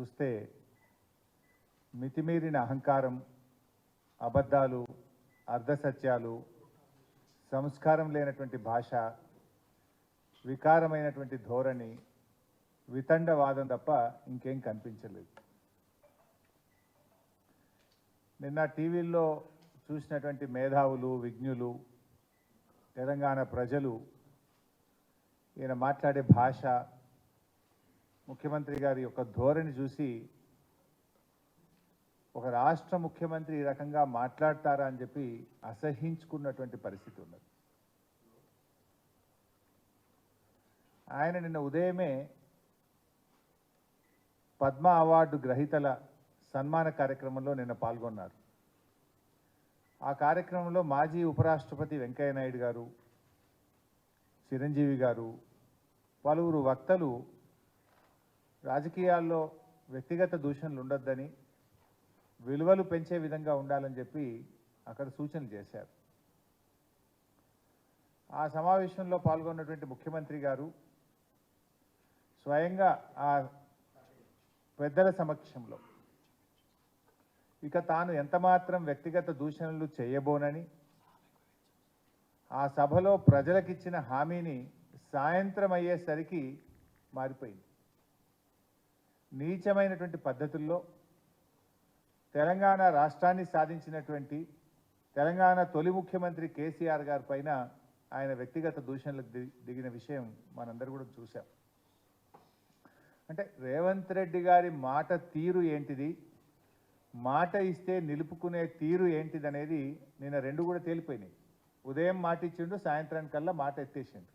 చూస్తే మితిమీరిన అహంకారం, అబద్ధాలు, అర్ధసత్యాలు, సంస్కారం లేనటువంటి భాష, వికారమైనటువంటి ధోరణి, వితండవాదం తప్ప ఇంకేం కనిపించలేదు. నిన్న టీవీల్లో చూసినటువంటి మేధావులు, విజ్ఞులు, తెలంగాణ ప్రజలు ఈయన మాట్లాడే భాష, ముఖ్యమంత్రి గారి యొక్క ధోరణి చూసి ఒక రాష్ట్ర ముఖ్యమంత్రి ఈ రకంగా మాట్లాడతారా అని చెప్పి అసహించుకున్నటువంటి పరిస్థితి ఉన్నది. ఆయన నిన్న ఉదయమే పద్మ అవార్డు గ్రహీతల సన్మాన కార్యక్రమంలో నిన్న పాల్గొన్నారు. ఆ కార్యక్రమంలో మాజీ ఉపరాష్ట్రపతి వెంకయ్య నాయుడు గారు, చిరంజీవి గారు, పలువురు వక్తలు రాజకీయాల్లో వ్యక్తిగత దూషణలు ఉండొద్దని, విలువలు పెంచే విధంగా ఉండాలని చెప్పి అక్కడ సూచనలు చేశారు. ఆ సమావేశంలో పాల్గొన్నటువంటి ముఖ్యమంత్రి గారు స్వయంగా ఆ పెద్దల సమక్షంలో ఇక తాను ఎంతమాత్రం వ్యక్తిగత దూషణలు చేయబోనని, ఆ సభలో ప్రజలకిచ్చిన హామీని సాయంత్రం అయ్యేసరికి మారిపోయింది. నీచమైనటువంటి పద్ధతుల్లో తెలంగాణ రాష్ట్రాన్ని సాధించినటువంటి తెలంగాణ తొలి ముఖ్యమంత్రి కేసీఆర్ గారి పైన ఆయన వ్యక్తిగత దూషణలకు దిగిన విషయం మనందరూ కూడా చూసాం. అంటే రేవంత్ రెడ్డి గారి మాట తీరు ఏంటిది, మాట ఇస్తే నిలుపుకునే తీరు ఏంటిది అనేది నిన్న రెండు కూడా తేలిపోయినాయి. ఉదయం మాట ఇచ్చిండు, సాయంత్రానికల్లా మాట ఎత్తేసిండు.